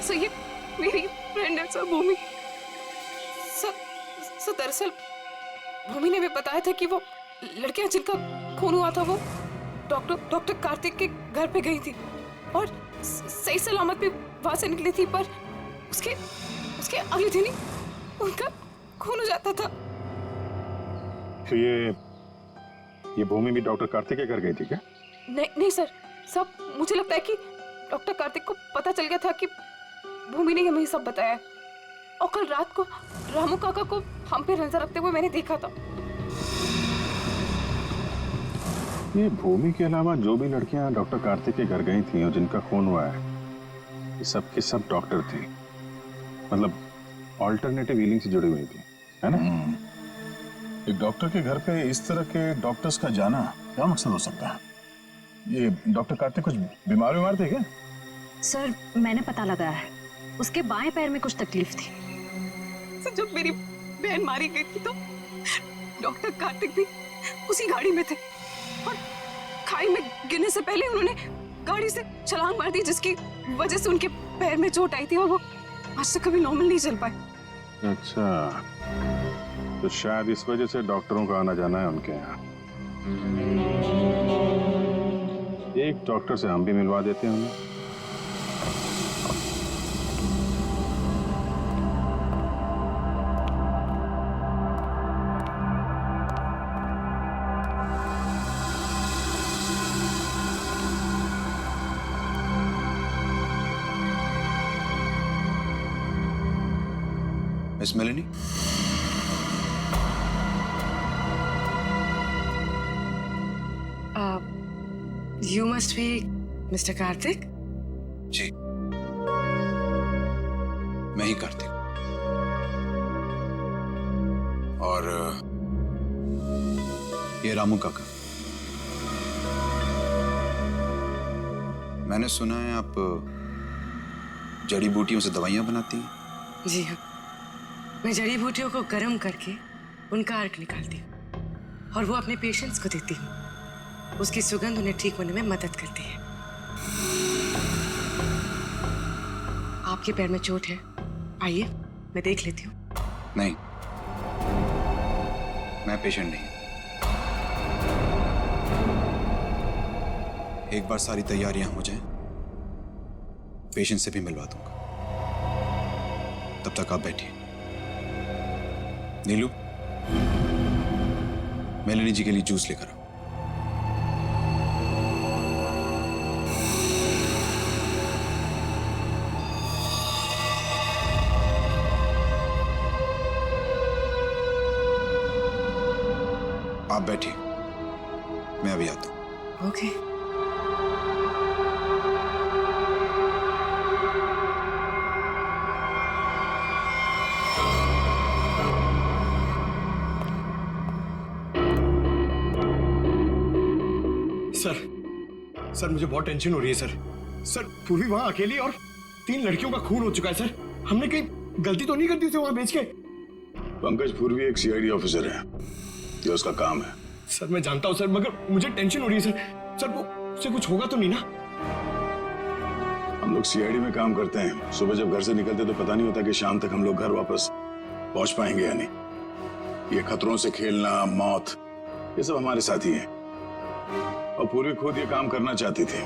Sir ये मेरी friend है सर, भूमि। सर दरअसल भूमि ने भी बताया था कि वो लड़कियां जिनका खून हुआ था वो डॉक्टर कार्तिक के घर पे गई थी और सही सलामत भी वहां से निकली थी, पर उसके अगले दिन ही उनका खून हो जाता था। तो ये भूमि भी डॉक्टर कार्तिक के घर गई थी क्या? नहीं सर, सब मुझे लगता है कि डॉक्टर कार्तिक को पता चल गया था कि भूमि ने हमें सब बताया, और कल रात को रामू काका को हम पे नजर रखते हुए मैंने देखा था। ये भूमि के अलावा जो भी लड़कियां डॉक्टर कार्तिक के घर गई थी और जिनका खून हुआ है, ये सब के सब डॉक्टर थे, मतलब ऑल्टरनेटिव हीलिंग से जुड़ी हुई थी, है ना? एक डॉक्टर के घर पे इस तरह के डॉक्टर्स का जाना क्या मकसद हो सकता है? ये डॉक्टर कार्तिक कुछ बीमार थे क्या? सर मैंने पता लगाया है, उसके बाएं पैर में कुछ तकलीफ थी। सर जब मेरी बहन मारी गई थी तो डॉक्टर कार्तिक भी उसी गाड़ी में थे और खाई में गिरने से पहले उन्होंने गाड़ी से छलांग मार दी, जिसकी वजह से उनके पैर में चोट आई थी और वो आज तक कभी नॉर्मल नहीं चल पाए। अच्छा, तो शायद इस वजह से डॉक्टरों का आना जाना है उनके यहाँ। एक डॉक्टर से हम भी मिलवा देते हैं उन्हें। Miss Melanie, You must be Mr. Kartik? जी मैं ही कार्तिक, और ये रामू काका। मैंने सुना है आप जड़ी बूटियों से दवाइयां बनाती हैं। जी हाँ, मैं जड़ी बूटियों को गर्म करके उनका अर्क निकालती हूँ और वो अपने पेशेंट्स को देती हूँ। उसकी सुगंध उन्हें ठीक होने में मदद करती है। आपके पैर में चोट है, आइए मैं देख लेती हूँ। नहीं, मैं पेशेंट नहीं। एक बार सारी तैयारियां हो जाएं, पेशेंट से भी मिलवा दूंगा। तब तक आप बैठिए। नीलू, मेलेनी जी के लिए जूस लेकर आओ। आप बैठिए, मैं अभी आता हूं। ओके। सर मुझे बहुत टेंशन हो रही है सर। पूर्वी वहां अकेली और 3 लड़कियों का खून हो चुका है सर। हमने कहीं गलती तो नहीं कर दी उसे वहां भेज के? पंकज पूर्वी एक सीआईडी ऑफिसर है, ये उसका काम है। सर मैं जानता हूं सर, मगर मुझे टेंशन हो रही है सर। वो उससे कुछ होगा तो नहीं ना? हम लोग सीआईडी में काम करते हैं, सुबह जब घर से निकलते तो पता नहीं होता कि शाम तक हम लोग घर वापस पहुंच पाएंगे या नहीं। ये खतरों से खेलना, मौत, ये सब हमारे साथी हैं और पूर्वी खुद ये काम करना चाहती थी।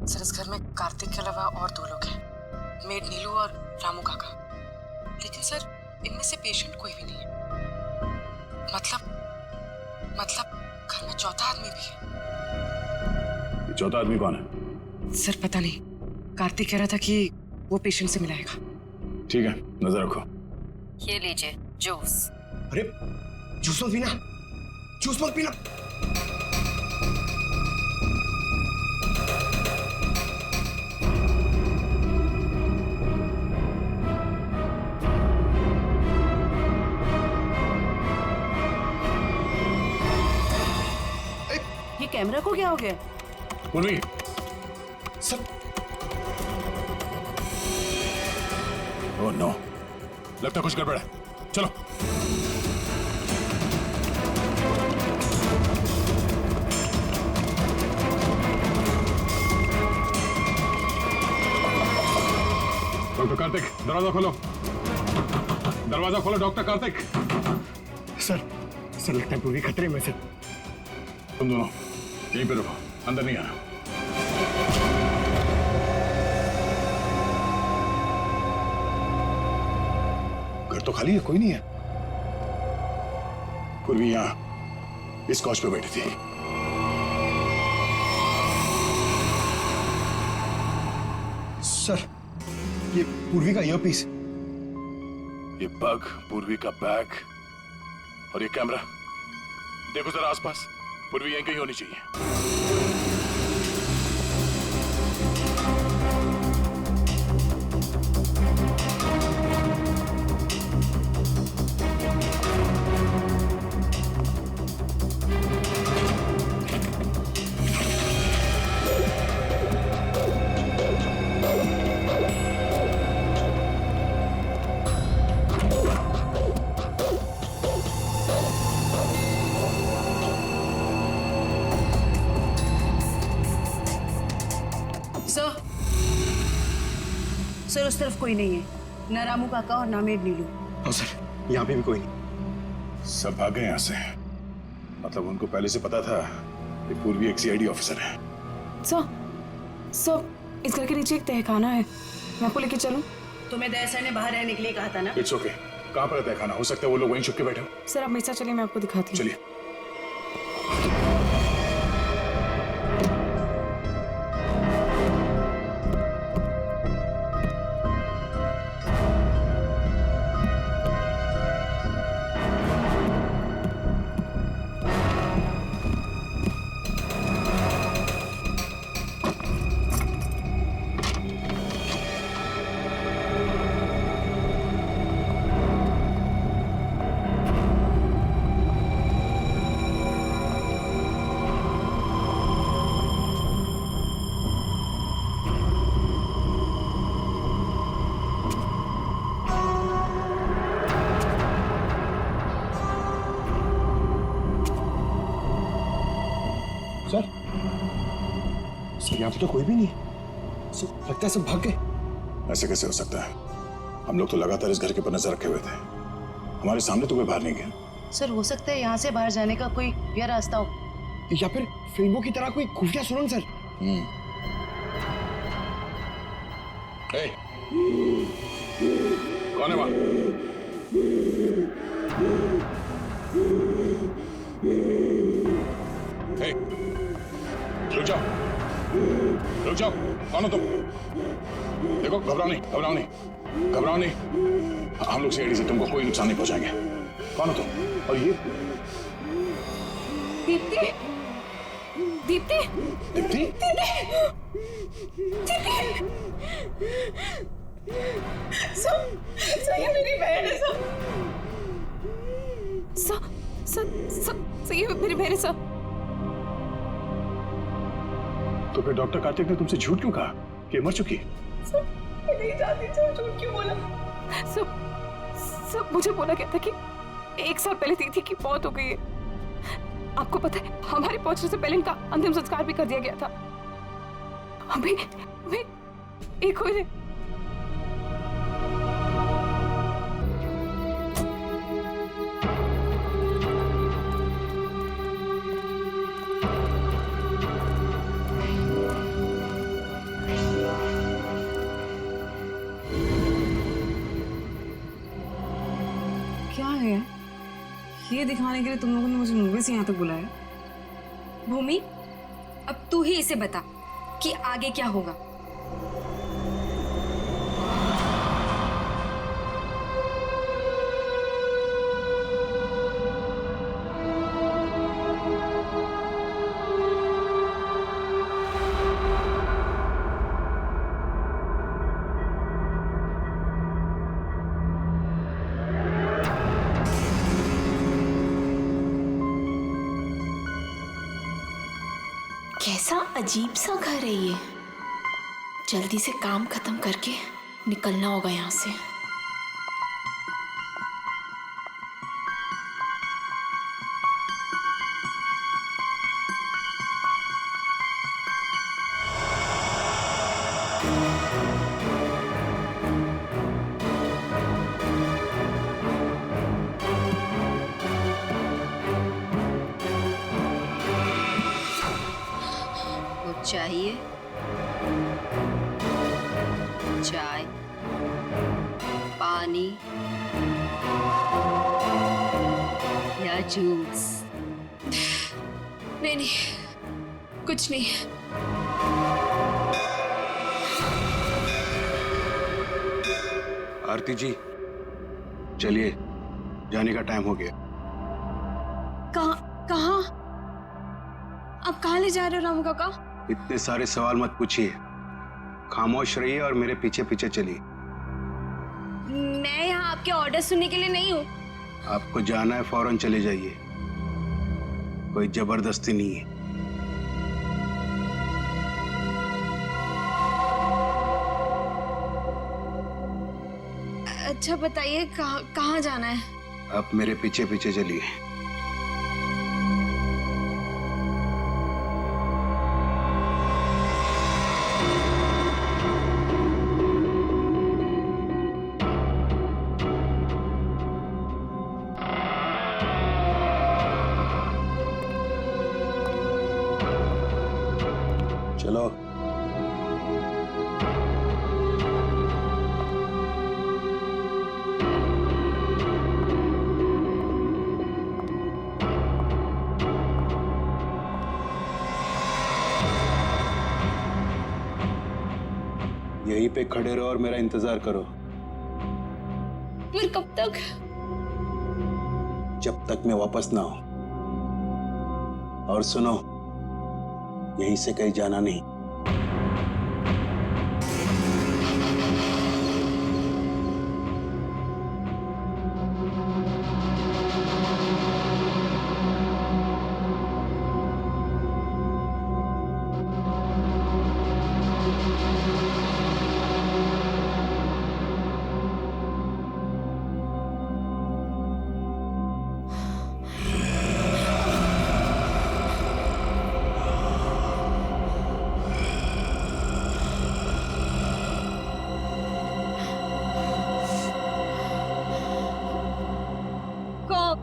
सर इस घर में कार्तिक के अलावा और 2 लोग हैं, मेड नीलू और रामू काका। लेकिन सर इनमें से पेशेंट कोई भी नहीं है। मतलब घर में चौथा आदमी भी है। ये चौथा आदमी कौन है? सर पता नहीं, कार्तिक कह रहा था कि वो पेशेंट से मिलाएगा। ठीक है, नजर रखो। ये लीजिए जूस। अरे जूस मत पीना, जूस मत पीना। कैमरा को क्या हो गया? पूर्वी, सर ओह नो, लगता कुछ गड़बड़ है। चलो। डॉक्टर कार्तिक, दरवाजा खोलो। दरवाजा खोलो डॉक्टर कार्तिक। सर लगता है पूरी खतरे में सर। तुम दोनों यहीं पे रुको, अंदर नहीं आना। घर तो खाली है, कोई नहीं है। पूर्वी यहां इस कॉच पे बैठी थी। सर ये पूर्वी का ईयरपीस। ये पग, पूर्वी का बैग और ये कैमरा। देखो जरा आसपास, पूर्वी यहीं कहीं होनी चाहिए। सर उस तरफ कोई नहीं है, न रामू काका और ना मेड नीलू। हाँ सर, यहाँ पे भी कोई नहीं। सब भाग गए यहाँ से। मतलब उनको पहले से पता था कि पूर्वी एक सीआईडी ऑफिसर है। सर इस घर के नीचे एक तहखाना है, मैं आपको लेके चलूं? तुम्हें दया सर ने बाहर रहने के लिए कहा था ना? It's okay. कहाँ पर है तहखाना? हो सकता है वो लोग वहीं छुप के बैठे हो। सर आप मेरे साथ चलिए, मैं आपको दिखाती हूँ। चलिए। सर यहाँ पे तो कोई भी नहीं है। सर लगता है सब भाग गए। ऐसे कैसे हो सकता है? हम लोग तो लगातार इस घर के ऊपर नजर रखे हुए थे। हमारे सामने तो कोई बाहर नहीं गया। सर हो सकता है यहाँ से बाहर जाने का कोई या रास्ता हो, या फिर फिल्मों की तरह कोई खुफिया सुरंग सर। हे, कौन है वहां? हे, रुक जाओ, रुक जाओ। कौन हो तुम? देखो, घबराओ नहीं, घबराओ नहीं, घबराओ नहीं। हम लोग सीआईडी से तुमको कोई नुकसान नहीं पहुंचाएंगे। कौन हो तुम? और ये दीप्ति, दीप्ति, दीप्ति? ये मेरी बहन है। ये मेरी बहन है। तो फिर डॉक्टर कार्तिक ने तुमसे झूठ क्यों कहा कि मर चुकी? मैं नहीं जानती थी, झूठ क्यों बोला। सब मुझे बोला गया था कि 1 साल पहले दीदी की मौत हो गई है। आपको पता है, हमारे पहुंचने से पहले इनका अंतिम संस्कार भी कर दिया गया था। अभी एक हुए। क्या है ये दिखाने के लिए तुम लोगों ने मुझे मूवी से यहाँ तक बुलाया? भूमि, अब तू ही इसे बता कि आगे क्या होगा। कैसा अजीब सा घर है ये। जल्दी से काम खत्म करके निकलना होगा यहाँ से। कुछ चाहिए? चाय, पानी या जूस? नहीं नहीं, कुछ नहीं। आरती जी, चलिए, जाने का टाइम हो गया। कहाँ? आप कहाँ ले जा रहे हो रामू काका? इतने सारे सवाल मत पूछिए, खामोश रहिए और मेरे पीछे पीछे चलिए। मैं यहाँ आपके ऑर्डर सुनने के लिए नहीं हूँ। आपको जाना है, फौरन चले जाइए, कोई जबरदस्ती नहीं है। अच्छा बताइए, कहाँ जाना है? आप मेरे पीछे पीछे चलिए। चलो। यहीं पे खड़े रहो और मेरा इंतजार करो। फिर कब तक? जब तक मैं वापस ना आऊं। और सुनो, यहीं से कहीं जाना नहीं।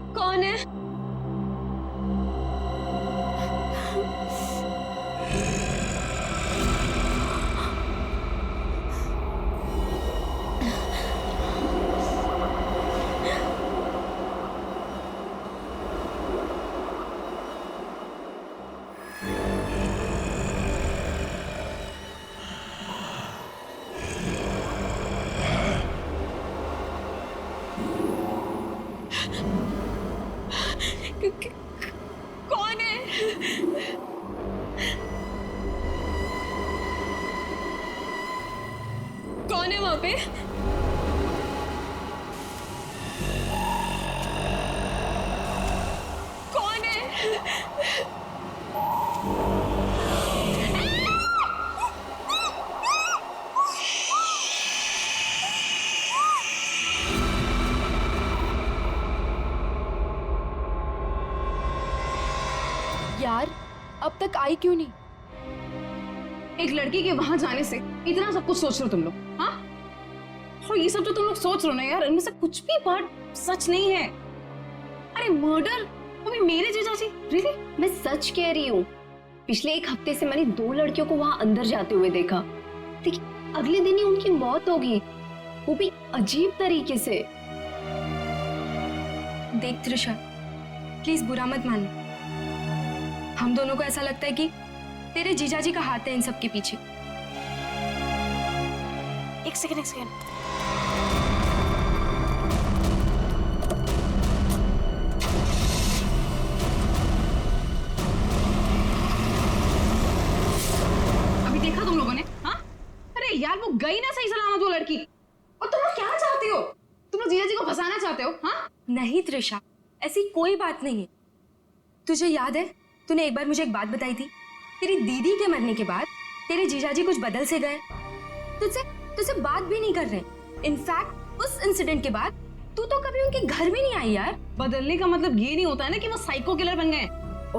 कौन है? कौन है? कौन है वहां पे? कौन है? यार, अब तक आई क्यों नहीं? एक लड़की के वहां जाने से इतना सब कुछ सोच रहे हो तुम लोग? हाँ, और ये सब जो तुम लोग सोच रहे हो ना यार, इनमें से कुछ भी बात सच नहीं है। अरे मर्डर, वो भी मेरे जीजाजी? रियली? मैं सच कह रही हूँ। पिछले एक हफ्ते से मैंने 2 लड़कियों को वहां अंदर जाते हुए देखा। देखिए, अगले दिन ही उनकी मौत होगी, वो भी अजीब तरीके से। देख त्रिशा, प्लीज बुरा मत मानो। हम दोनों को ऐसा लगता है कि तेरे जीजाजी का हाथ है इन सब के पीछे। एक सेकंड। अभी देखा तुम लोगों ने? हाँ, अरे यार वो गई ना सही सलामत वो लड़की। और तुम लोग क्या चाहते हो? तुम लोग जीजाजी को फंसाना चाहते हो? हाँ नहीं त्रिशा, ऐसी कोई बात नहीं है। तुझे याद है तूने एक बार मुझे एक बात बताई थी तेरी दीदी के मरने के बाद तेरे जीजाजी कुछ बदल से गए, तुझसे बात भी नहीं कर रहे। इनफैक्ट उस इंसिडेंट के बाद तू तो कभी उनके घर भी नहीं आई यार। बदलने का मतलब ये नहीं होता है ना कि वो साइको किलर बन गए।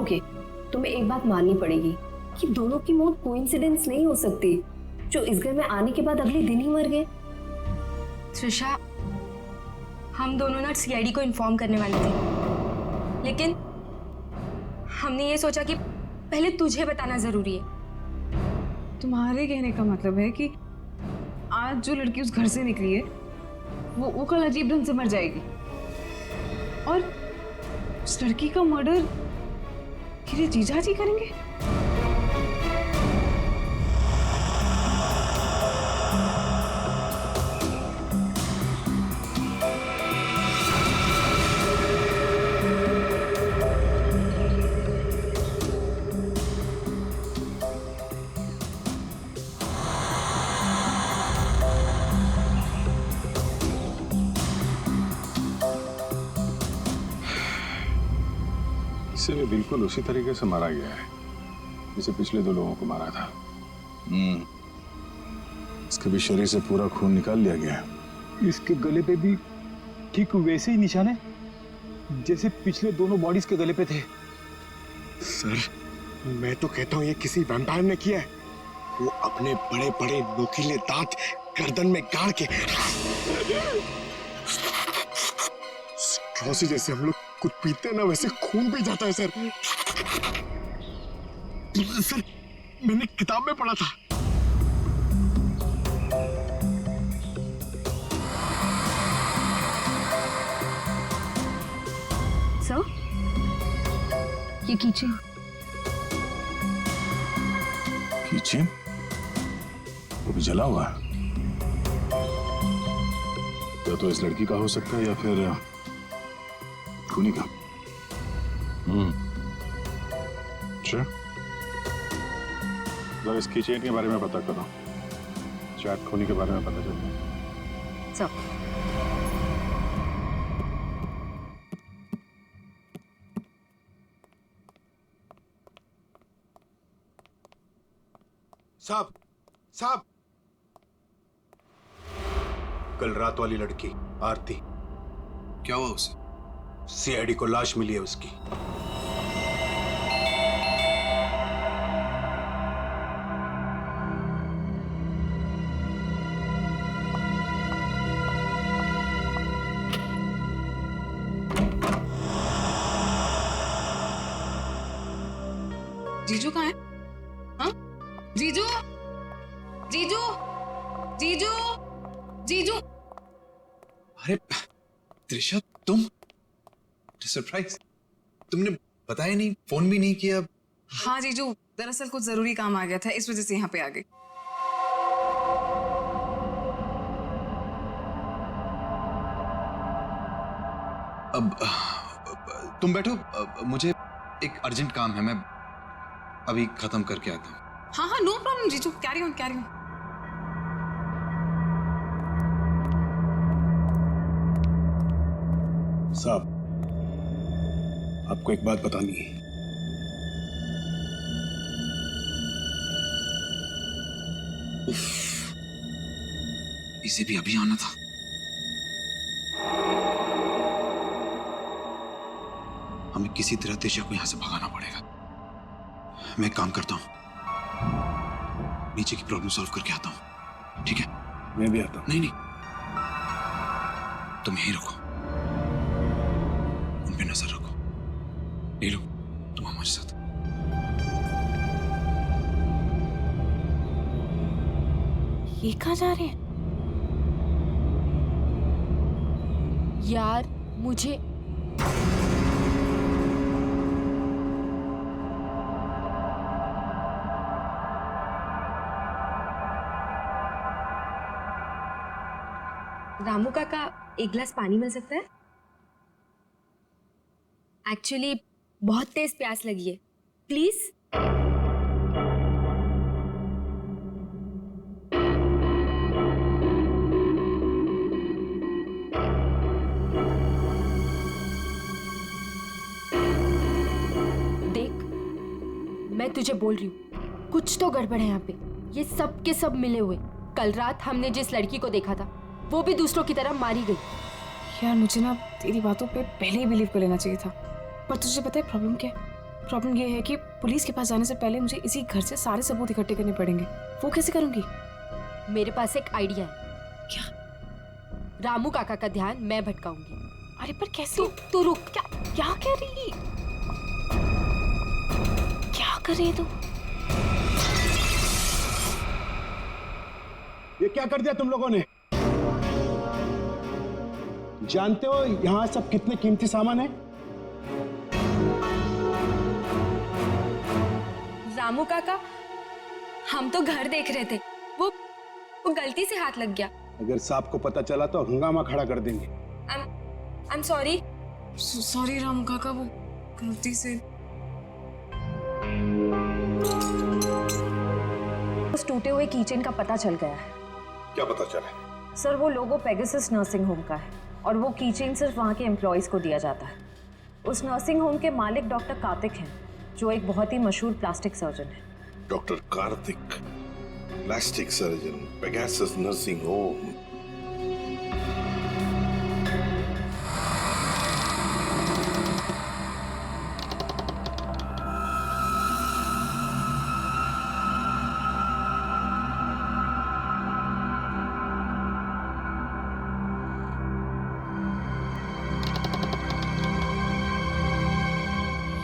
ओके, तुम्हें एक बात माननी पड़ेगी कि दोनों की मौत कोइंसिडेंस नहीं हो सकती, जो इस घर में आने के बाद अगले दिन ही मर गए। त्रिशा, हम दोनों ना सीआईडी को इन्फॉर्म करने वाले थे, लेकिन हमने ये सोचा कि पहले तुझे बताना जरूरी है। तुम्हारे कहने का मतलब है कि आज जो लड़की उस घर से निकली है वो कल अजीब ढंग से मर जाएगी, और उस लड़की का मर्डर मेरे जीजा जी करेंगे? इसे भी बिल्कुल उसी तरीके से मारा गया है जिसे पिछले 2 लोगों को मारा था। इसके भी शरीर से पूरा खून निकाल लिया गया। इसके गले पे भी ठीक वैसे ही निशान है जैसे पिछले दोनों बॉडीज के गले पे थे। सर, मैं तो कहता हूँ ये किसी वैम्पायर ने किया है। वो अपने बड़े बड़े नोकीले दांत गर्दन में गाड़ के स्ट्रॉसी जैसे हम लोग कुछ पीते ना वैसे खून पी जाता है सर। सर, मैंने किताब में पढ़ा था। सर, ये कीचेन। कीचेन? वो भी जला हुआ है। तो इस लड़की का हो सकता है या फिर खूनी का। अच्छा, जरा इस कीचेन के बारे में पता करो, शायद खूनी के बारे में पता चल जाए। सर, साहब, कल रात वाली लड़की आरती, क्या हुआ उसे? सीआईडी को लाश मिली है उसकी। जीजू कहाँ है? हाँ? जीजू, जीजू, जीजू, जीजू। अरे त्रिशा, तुम सरप्राइज, तुमने बताया नहीं, फोन भी नहीं किया। हाँ जीजू, दरअसल कुछ जरूरी काम आ गया था, इस वजह से यहाँ पे आ गई। अब तुम बैठो, मुझे एक अर्जेंट काम है, मैं अभी खत्म करके आता हूँ। हाँ हाँ, नो प्रॉब्लम जीजू, कैरी ऑन कैरी ऑन। साहब, आपको एक बात बतानी है। इसे भी अभी आना था। हमें किसी तरह त्रिशा को यहां से भगाना पड़ेगा। मैं एक काम करता हूं, नीचे की प्रॉब्लम सॉल्व करके आता हूं, ठीक है? मैं भी आता हूं। नहीं, तुम यहीं रखो, उन पे नजर रखो। ले लो, तुम हमारे साथ। ये कहाँ जा रहे हैं? यार, मुझे रामू काका, एक गिलास पानी मिल सकता है? एक्चुअली बहुत तेज प्यास लगी है, प्लीज। देख, मैं तुझे बोल रही हूँ, कुछ तो गड़बड़ है यहाँ पे। ये सब के सब मिले हुए। कल रात हमने जिस लड़की को देखा था वो भी दूसरों की तरह मारी गई। यार मुझे ना तेरी बातों पे पहले ही बिलीव कर लेना चाहिए था, पर तुझे पता है प्रॉब्लम क्या है? प्रॉब्लम ये है कि पुलिस के पास जाने से पहले मुझे इसी घर से सारे सबूत इकट्ठे करने पड़ेंगे। वो कैसे करूंगी? मेरे पास एक आइडिया है। क्या? रामू काका का ध्यान मैं भटकाऊंगी। अरे पर कैसे? तू रुक। क्या क्या कर रही है? क्या कर रही है तू? ये क्या कर दिया तुम लोगों ने? जानते हो यहाँ सब कितने कीमती सामान है? रामू काका, हम तो घर देख रहे थे, वो गलती से हाथ लग गया। अगर सांप को पता चला तो हंगामा खड़ा कर देंगे। I am sorry. Sorry Ramu काका, वो गलती से। उस टूटे हुए किचन का पता चल गया है। क्या पता चला? सर वो लोगो पेगासस नर्सिंग होम का है और वो कीचेन सिर्फ वहाँ के एम्प्लॉयज को दिया जाता है। उस नर्सिंग होम के मालिक डॉक्टर कार्तिक हैं, जो एक बहुत ही मशहूर प्लास्टिक सर्जन है। Doctor Kartik, plastic surgeon, Pegasus nursing home.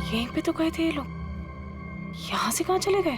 यहीं पे तो गए थे ये लोग, यहाँ से कहाँ चले गए?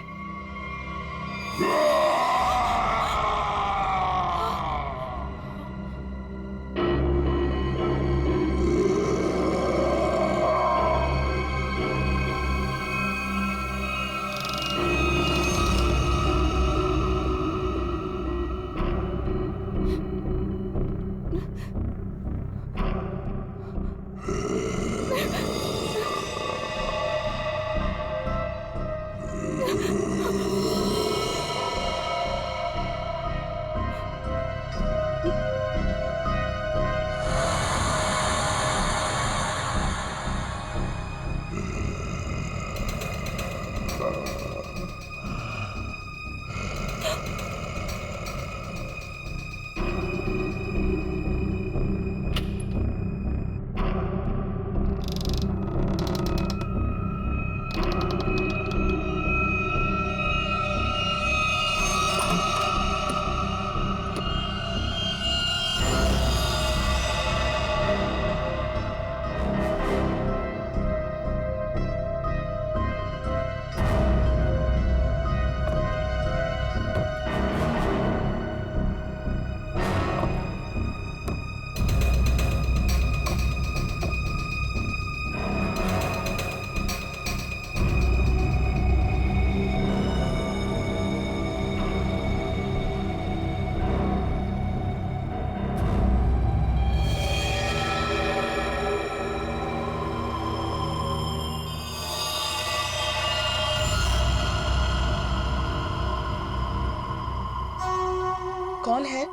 कौन है?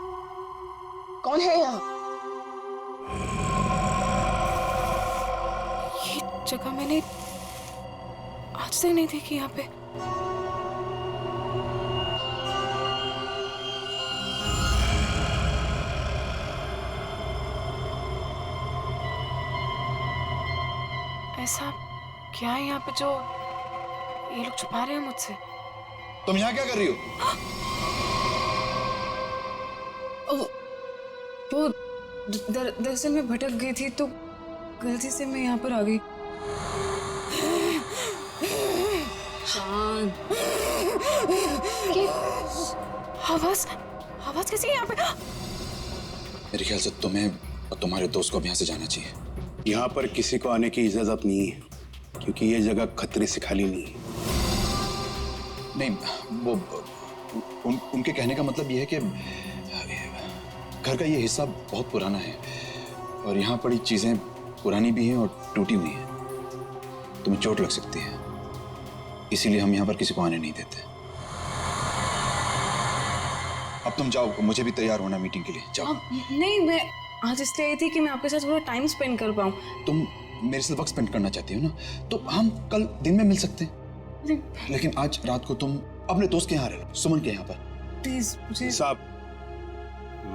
कौन है यहाँ? ये जगह मैंने आज तक नहीं देखी यहाँ पे। ऐसा क्या है यहाँ पे जो ये लोग छुपा रहे हैं मुझसे? तुम यहाँ क्या कर रही हो? वो दरअसल मैं भटक गई थी तो गलती से मैं यहाँ पर आ गई। शांत। आवाज कैसी है यहाँ पे? मेरे ख्याल से तुम्हें और तुम्हारे दोस्त को अब यहाँ से जाना चाहिए। यहाँ पर किसी को आने की इजाजत नहीं है, क्योंकि ये जगह खतरे से खाली नहीं है। नहीं, वो उनके कहने का मतलब ये है कि घर का ये हिस्सा बहुत पुराना है और यहाँ पड़ी चीजें पुरानी भी हैं और टूटी हुई हैं। तुम्हें चोट लग सकती है, इसीलिए हम यहाँ पर किसी को आने नहीं देते। अब तुम जाओ, मुझे भी तैयार होना मीटिंग के लिए। जाओ। नहीं, मैं आज इसलिए आई थी कि मैं आपके साथ थोड़ा टाइम स्पेंड कर पाऊँ। तुम मेरे साथ वक्त स्पेंड करना चाहती हो ना, तो हम कल दिन में मिल सकते हैं। लेकिन आज रात को तुम अपने दोस्त के यहाँ रहना, सुमन के यहाँ पर। प्लीज मुझे। साहब,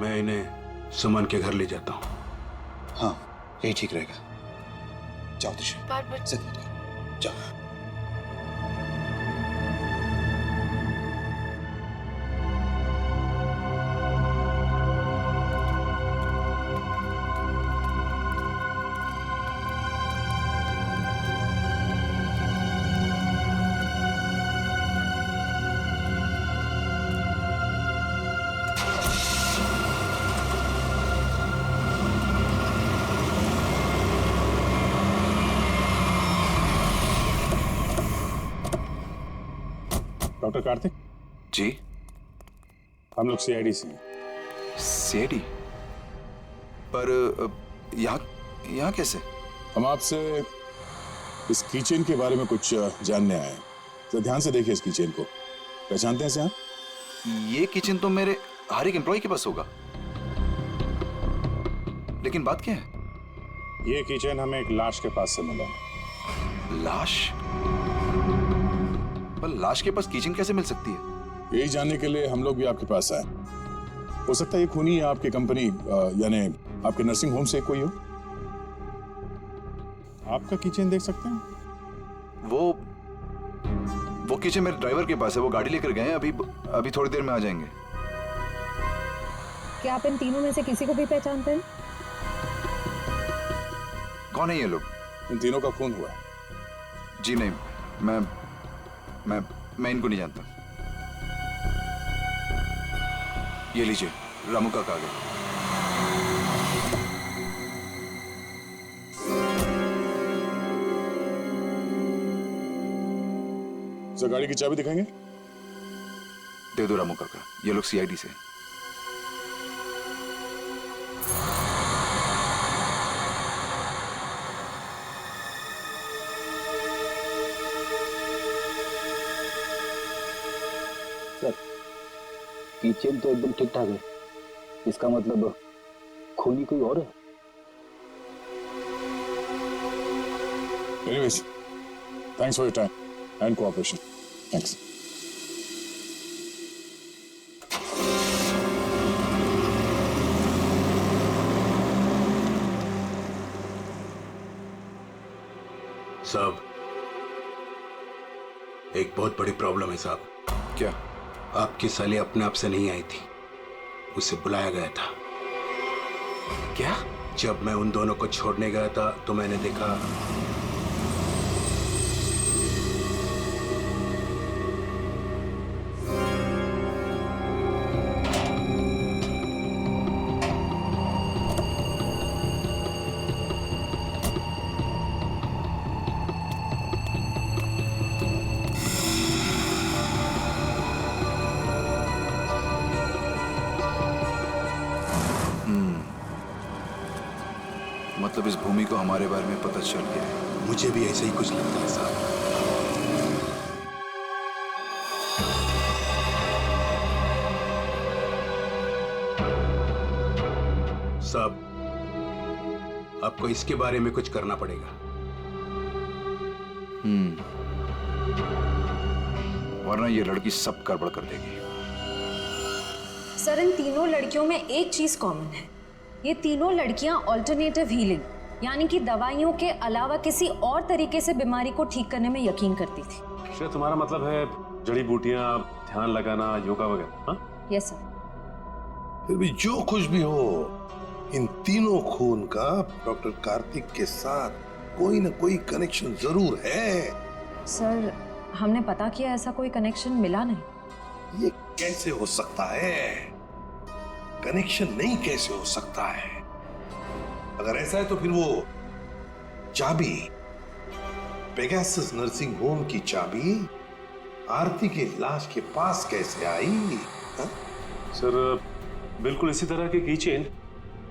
मैं इन्हें सुमन के घर ले जाता हूँ। हाँ, यही ठीक रहेगा। जाओ त्रिशा, बार-बार जिद मत करो, जाओ। डॉक्टर कार्तिक जी, हम लोग सीआईडी से हैं। सीआईडी? पर यहाँ कैसे? हम आपसे इस कीचेन के बारे में कुछ जानने आए हैं। तो ध्यान से देखिए इस कीचेन को। पहचानते हैं इसे आप? ये किचन तो मेरे हर एक एम्प्लॉय के पास होगा, लेकिन बात क्या है? ये कीचेन हमें एक लाश के पास से मिला है। लाश? पर लाश के पास किचन कैसे मिल सकती है? यही जानने के लिए हम लोग भी आपके पास आए। हो सकता है ये खूनी आपकी कंपनी यानी आपके नर्सिंग होम से कोई हो। आपका किचन देख सकते हैं? वो किचन मेरे ड्राइवर के पास है, वो गाड़ी लेकर गए हैं, अभी थोड़ी देर में आ जाएंगे। क्या आप इन तीनों में से किसी को भी पहचानते हैं? कौन है ये लोग? इन तीनों का खून हुआ है। जी नहीं, मैं इनको नहीं जानता। ये लीजिए, रामू का कागज। सर, गाड़ी की चाबी दिखाएंगे? दे दो रामू काका, ये लोग सीआईडी से। किचन तो एकदम ठीक ठाक है, इसका मतलब खूनी कोई और है। Anyways, thanks for your time and cooperation. Thanks. साहब, एक बहुत बड़ी प्रॉब्लम है साहब। क्या? आपकी साली अपने आप से नहीं आई थी, उसे बुलाया गया था। क्या? जब मैं उन दोनों को छोड़ने गया था तो मैंने देखा मतलब इस भूमि को हमारे बारे में पता चल गया है। मुझे भी ऐसा ही कुछ लगता है साहब। साहब, आपको इसके बारे में कुछ करना पड़ेगा। वरना ये लड़की सब गड़बड़ कर देगी। सर, इन तीनों लड़कियों में एक चीज कॉमन है, ये तीनों लड़कियां ऑल्टरनेटिव हीलिंग यानी कि दवाइयों के अलावा किसी और तरीके से बीमारी को ठीक करने में यकीन करती थी। शायद तुम्हारा मतलब है जड़ी बूटियां, ध्यान लगाना, योगा वगैरह? हाँ, यस सर। फिर भी जो कुछ भी हो, इन तीनों खून का डॉक्टर कार्तिक के साथ कोई ना कोई कनेक्शन जरूर है। सर, हमने पता किया, ऐसा कोई कनेक्शन मिला नहीं। ये कैसे हो सकता है? कनेक्शन नहीं कैसे हो सकता है? अगर ऐसा है तो फिर वो चाबी, पेगासस नर्सिंग होम की चाबी आरती के लाश के पास कैसे आई? हा? सर, बिल्कुल इसी तरह के कीचेन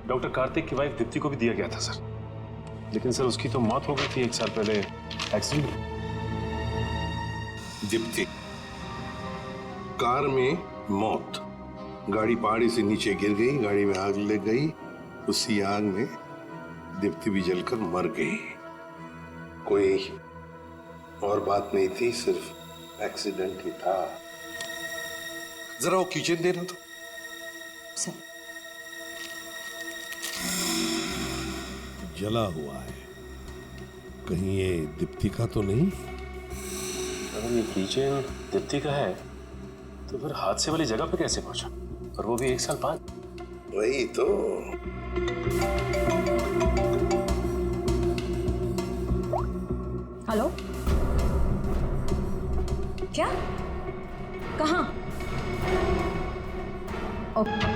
डॉक्टर कार्तिक की वाइफ दीप्ति को भी दिया गया था सर, लेकिन सर उसकी तो मौत हो गई थी 1 साल पहले एक्सीडेंट में। दीप्ति, कार में मौत, गाड़ी पहाड़ी से नीचे गिर गई, गाड़ी में आग लग गई, उसी आग में दीप्ति भी जलकर मर गई। कोई और बात नहीं थी, सिर्फ एक्सीडेंट ही था। जरा वो किचन देना तो। सर जला हुआ है, कहीं ये दीप्ति का तो नहीं? अगर ये किचन दीप्ति का है तो फिर हादसे वाली जगह पे कैसे पहुंचा, और वो भी 1 साल बाद? वही तो। हेलो, क्या? कहाँ? ओके।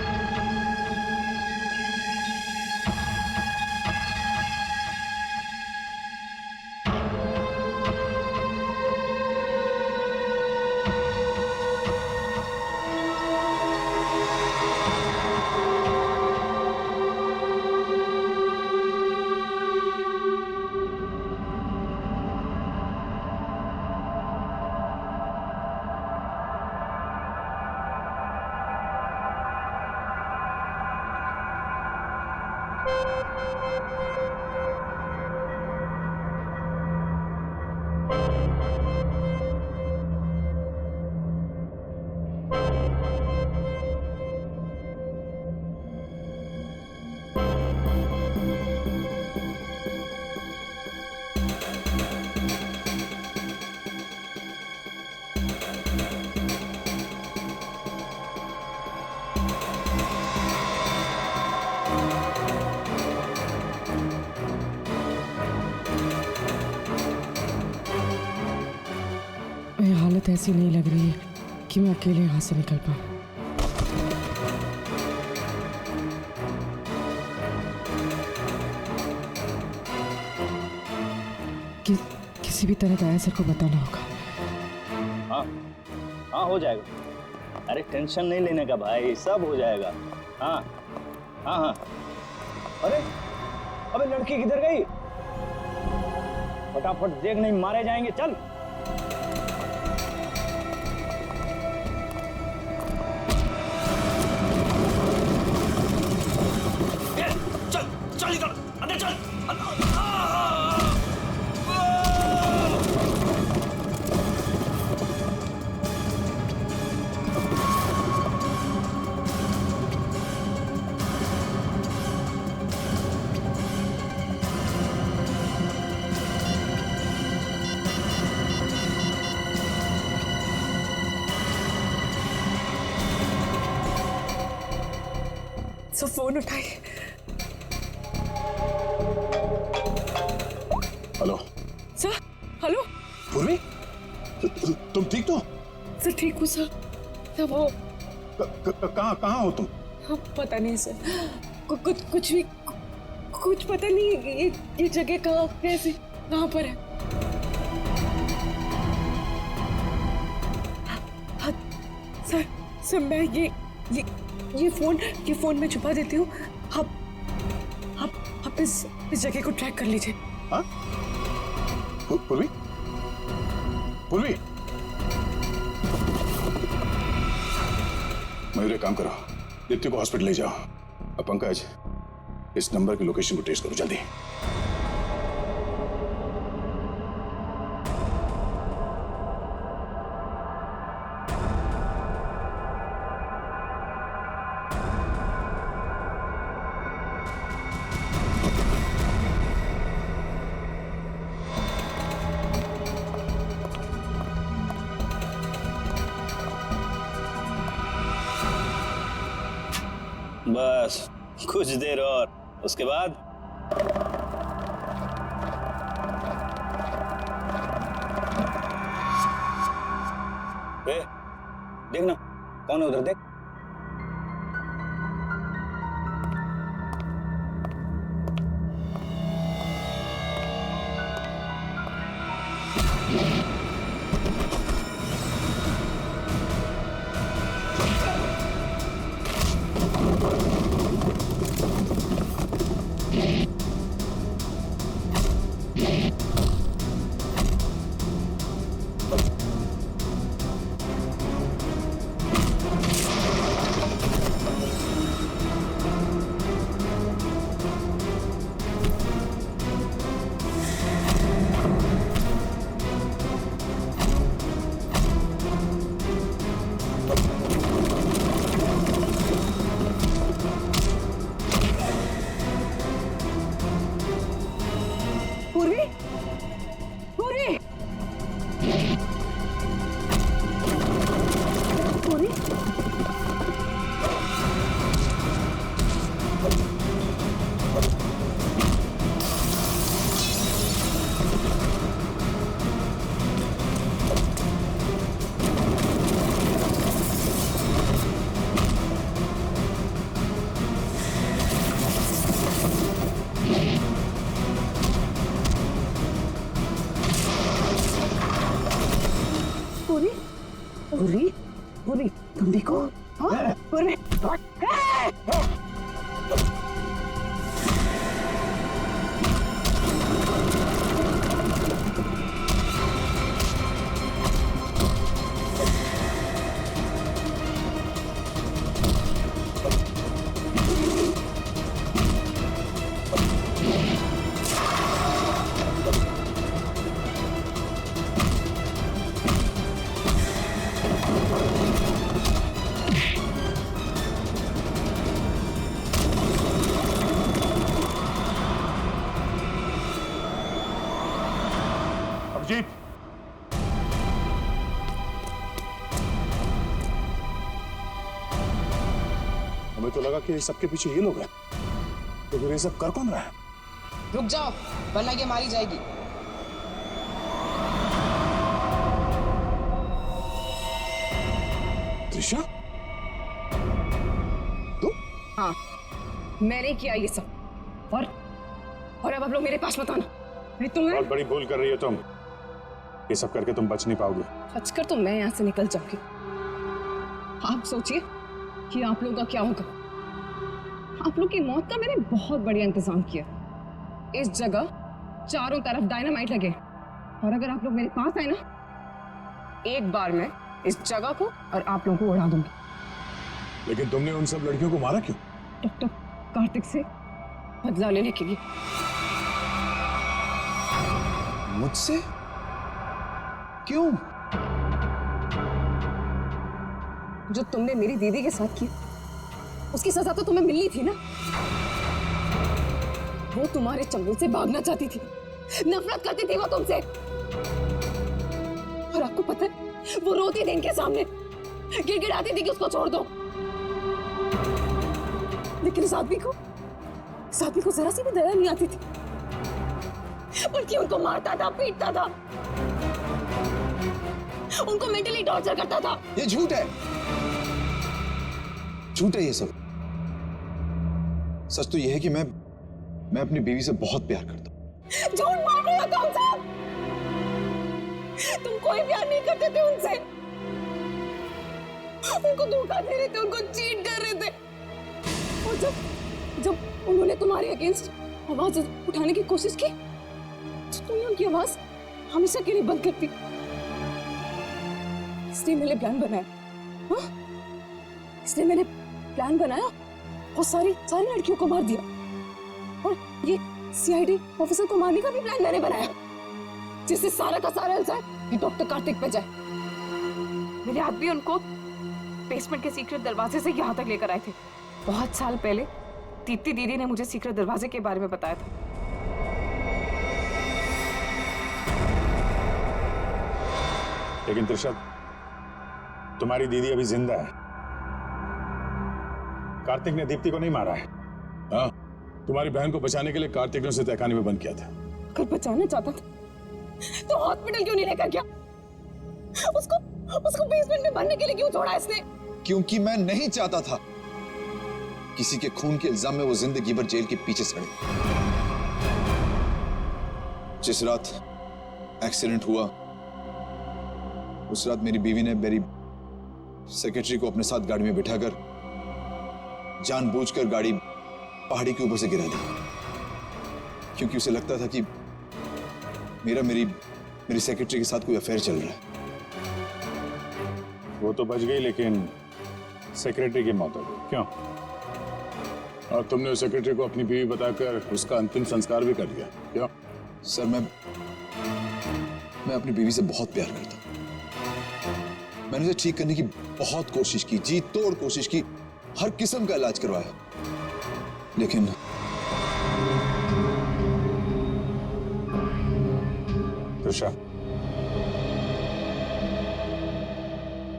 हालत ऐसी नहीं लग रही है कि मैं अकेले यहाँ से निकल पाऊँ। किसी भी तरह दया सर को बताना होगा। हाँ हाँ, हो जाएगा। अरे टेंशन नहीं लेने का भाई, सब हो जाएगा। हाँ हाँ हाँ। अरे अबे लड़की किधर गई? फटाफट देख, नहीं मारे जाएंगे। चल चल इधर, अंदर चल। सो फोन उठाइए। Hello sir. हेलो पूर्वी, तुम ठीक तो? सर ठीक हूँ सर। तब वो कहाँ हो तुम? हाँ, पता नहीं सर, कुछ भी कुछ पता नहीं। ये जगह कहाँ पर है? हाँ, सर मैं ये फोन में छुपा देती हूँ। आप इस जगह को ट्रैक कर लीजिए। हाँ? पूर्वी, मयूर एक काम करो, दीप्ति को हॉस्पिटल ले जाओ। अब पंकज, इस नंबर की लोकेशन को ट्रेस करो जल्दी। बस कुछ देर और, उसके बाद देखना कौन है उधर, देख। पूरी पूरी तुम देखो। हाँ पूरी अभिजीत, हमें तो लगा कि सबके पीछे ये लोग हैं, तो फिर ये सब कर कौन रहा है? रुक जाओ वरना ये मारी जाएगी। त्रिशा, हाँ मैंने किया ये सब और अब आप लोग मेरे पास मत आना। मैं तुम्हें बहुत बड़ी भूल कर रही हो तुम। ये सब करके तुम बच नहीं पाओगे। बचकर तो मैं यहाँ से निकल जाऊंगी। आप सोचिए कि आप लोगों का क्या होगा। आप लोग की मौत का मैंने बहुत बढ़िया इंतजाम किया। इस जगह चारों तरफ डायनामाइट लगे और अगर आप लोग मेरे पास आए ना, एक बार मैं इस जगह को और आप लोगों को उड़ा दूंगी। लेकिन तुमने उन सब लड़कियों को मारा क्यों? डॉक्टर कार्तिक से बदला लेने के लिए। मुझसे? क्यों? जो तुमने मेरी दीदी के साथ किया उसकी सजा तो तुम्हें मिलनी थी ना। वो तुम्हारे चंगुल से भागना चाहती थी, नफरत करती थी वो तुमसे। और आपको पता है वो रोती थी इनके सामने, गिड़गिड़ाती थी कि उसको छोड़ दो। लेकिन साध्वी को जरा सी भी दया नहीं आती थी, बल्कि उनको मारता था, पीटता था, उनको मेंटली टॉर्चर करता था। ये झूठ है, झूठ है ये सब। सच तो ये है कि मैं अपनी बीवी से बहुत प्यार करता हूं। झूठ बोल रहे हो तुम सब। तुम कोई प्यार नहीं करते थे उनसे, उनको धोखा दे रहे थे, उनको चीट कर रहे थे। और जब उन्होंने तुम्हारे अगेंस्ट आवाज उठाने की कोशिश की तो तुमने उनकी आवाज हमेशा के लिए बंद कर दी। इसलिए मैंने प्लान बनाया। हाँ? इसलिए मैंने प्लान बनाया और सारी लड़कियों को मार दिया। और ये सीआईडी ऑफिसर को मारने का भी प्लान मैंने बनाया, जिससे सारा का सारा इल्जाम ये डॉक्टर कार्तिक पे जाए। मेरे आदमी उनको बेसमेंट के सीक्रेट दरवाजे से यहाँ तक लेकर आए थे। बहुत साल पहले दीप्ति दीदी ने मुझे सीक्रेट दरवाजे के बारे में बताया था। लेकिन त्रिशा, तुम्हारी दीदी अभी जिंदा है। कार्तिक ने दीप्ति को नहीं मारा है। हाँ, तुम्हारी बहन को बचाने के लिए कार्तिक ने उसे तहखाने में बंद किया था। अगर बचाना चाहता था तो हॉस्पिटल क्यों नहीं लेकर गया? उसको बेसमेंट में भरने के लिए क्यों छोड़ा इसने? क्योंकि मैं नहीं चाहता था किसी के खून के इल्जाम में वो जिंदगी भर जेल के पीछे सड़े। जिस रात एक्सीडेंट हुआ उस रात मेरी बीवी ने मेरी सेक्रेटरी को अपने साथ गाड़ी में बिठाकर जानबूझकर गाड़ी पहाड़ी के ऊपर से गिरा दी, क्योंकि उसे लगता था कि मेरी सेक्रेटरी के साथ कोई अफेयर चल रहा है। वो तो बच गई, लेकिन सेक्रेटरी की मौत हो गई। क्यों? और तुमने उस सेक्रेटरी को अपनी बीवी बताकर उसका अंतिम संस्कार भी कर दिया। क्यों? सर, मैं अपनी बीवी से बहुत प्यार करता हूं। मैंने उसे ठीक करने की बहुत कोशिश की, जी तोड़ कोशिश की, हर किस्म का इलाज करवाया, लेकिन त्रिशा,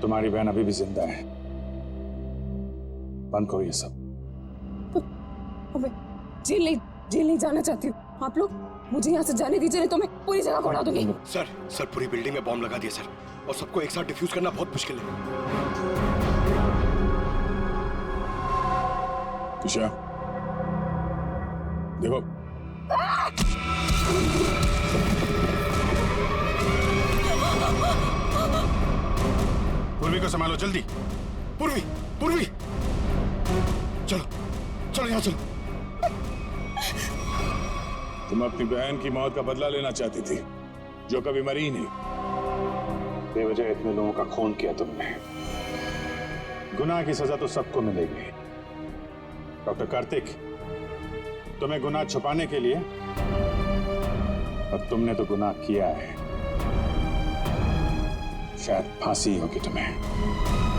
तुम्हारी बहन अभी भी जिंदा है। बंद करो ये सब। मैं जेल नहीं जाना चाहती हूँ। आप लोग मुझे यहाँ से जाने दीजिए, नहीं तो मैं पूरी जगह को उड़ा दूंगी। सर पूरी बिल्डिंग में बॉम्ब लगा दिया सर, और सबको एक साथ डिफ्यूज करना बहुत मुश्किल है। त्रिशा, देखो, पूर्वी, पूर्वी को संभालो जल्दी। पूर्वी, पूर्वी, चलो चलो यहाँ चलो। तुम अपनी बहन की मौत का बदला लेना चाहती थी, जो कभी मरी ही नहीं। बेवजह इतने लोगों का खून किया तुमने। गुनाह की सजा तो सबको मिलेगी। डॉक्टर कार्तिक, तुम्हें गुनाह छुपाने के लिए, और तुमने तो गुनाह किया है। शायद फांसी होगी तुम्हें।